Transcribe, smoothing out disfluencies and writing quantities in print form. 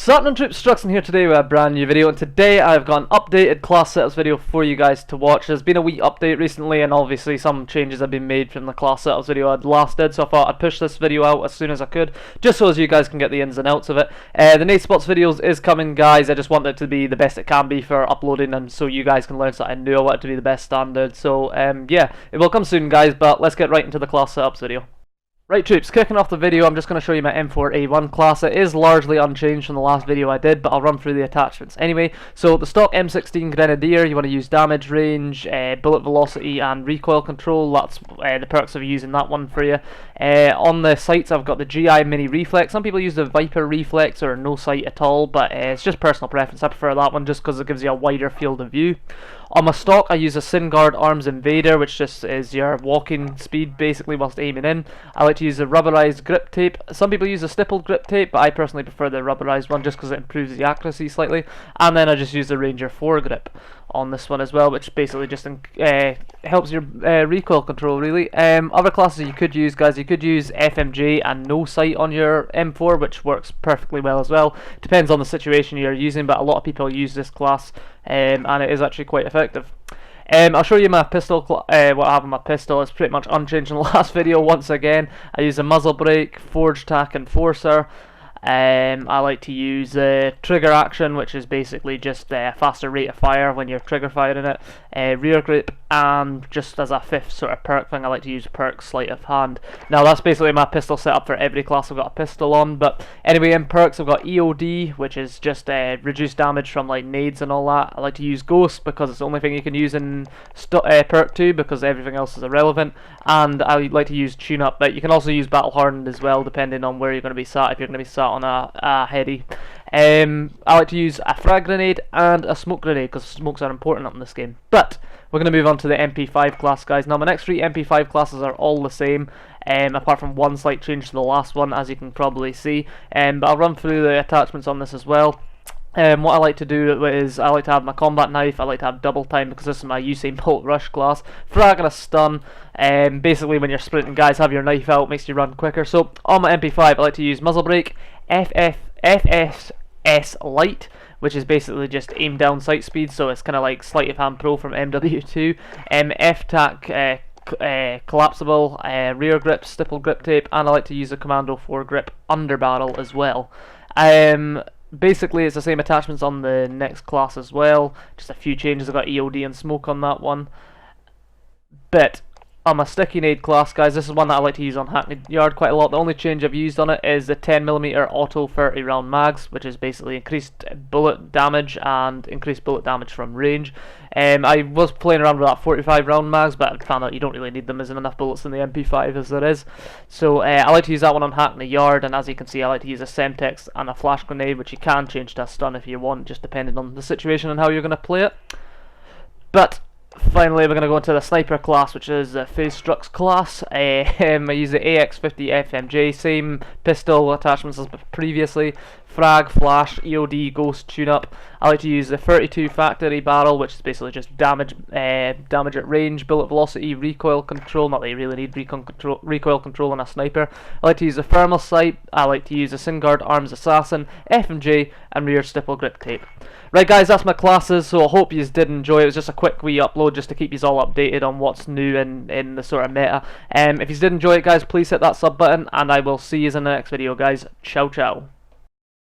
What's up, troops? Struxn here today with a brand new video, and today I've got an updated class setups video for you guys to watch. There's been a wee update recently, and obviously some changes have been made from the class setups video I'd last did, so I thought I'd push this video out as soon as I could, just so as you guys can get the ins and outs of it. The Nate Spots videos is coming, guys. I just want it to be the best it can be for uploading, and so you guys can learn something new. I want it to be the best standard, so yeah, it will come soon, guys, but let's get right into the class setups video. Right, troops, kicking off the video, I'm just going to show you my M4A1 class. It is largely unchanged from the last video I did, but I'll run through the attachments. Anyway, so the stock M16 Grenadier, you want to use damage range, bullet velocity and recoil control. That's the perks of using that one for you. On the sights, I've got the GI Mini Reflex. Some people use the Viper Reflex or no sight at all, but it's just personal preference. I prefer that one just because it gives you a wider field of view. On my stock, I use a SnD Arms Invader, which just is your walking speed basically whilst aiming in. I like to use the rubberized grip tape. Some people use the stippled grip tape, but I personally prefer the rubberized one just because it improves the accuracy slightly. And then I just use the Ranger 4 grip on this one as well, which basically just helps your recoil control, really. Other classes you could use, guys, you could use FMJ and no sight on your M4, which works perfectly well as well. Depends on the situation you're using, but a lot of people use this class, and it is actually quite effective. I'll show you my pistol, what I have on my pistol. It's pretty much unchanged in the last video once again. I use a muzzle brake, forge tack enforcer. I like to use trigger action, which is basically just a faster rate of fire when you're trigger firing it, rear grip, and just as a fifth sort of perk thing, I like to use perk sleight of hand. Now that's basically my pistol setup for every class I've got a pistol on, but anyway, in perks I've got EOD, which is just reduced damage from like nades and all that. I like to use Ghost because it's the only thing you can use in perk 2 because everything else is irrelevant, and I like to use tune up, but you can also use battle hardened as well depending on where you're going to be sat. If you're going to be sat on a heady, I like to use a frag grenade and a smoke grenade because smokes are important up in this game. But we're going to move on to the MP5 class, guys. Now my next three MP5 classes are all the same, apart from one slight change to the last one, as you can probably see. But I'll run through the attachments on this as well. What I like to do is I like to have my combat knife. I like to have double time because this is my Usain Bolt rush class. Frag and a stun. Basically when you're sprinting, guys, have your knife out, makes you run quicker. So on my MP5 I like to use muzzle brake, FSS light, which is basically just aim down sight speed, so it's kind of like sleight of hand pro from MW2. F-tac collapsible, rear grip, stipple grip tape, and I like to use a Commando 4 grip under barrel as well. Basically it's the same attachments on the next class as well, just a few changes. I've got EOD and smoke on that one. But on my sticky nade class, guys, this is one that I like to use on Hackney Yard quite a lot. The only change I've used on it is the 10mm auto 30 round mags, which is basically increased bullet damage and increased bullet damage from range. I was playing around with that 45 round mags, but I found out you don't really need them. There's enough bullets in the MP5 as there is. So I like to use that one on Hackney Yard, and as you can see I like to use a Semtex and a flash grenade, which you can change to a stun if you want, just depending on the situation and how you're going to play it. But finally, we're going to go into the sniper class, which is the Phase Struxn class. I use the AX50 FMJ, same pistol attachments as previously. Frag, flash, EOD, ghost, tune-up. I like to use the 32 factory barrel, which is basically just damage at range, bullet velocity, recoil control. Not that you really need recoil control on a sniper. I like to use the thermal sight. I like to use the SnD Arms Assassin, FMJ, and rear stipple grip tape. Right, guys, that's my classes, so I hope you did enjoy. It was just a quick wee upload just to keep you all updated on what's new in the sort of meta. If you did enjoy it, guys, please hit that sub button, and I will see you in the next video, guys. Ciao, ciao.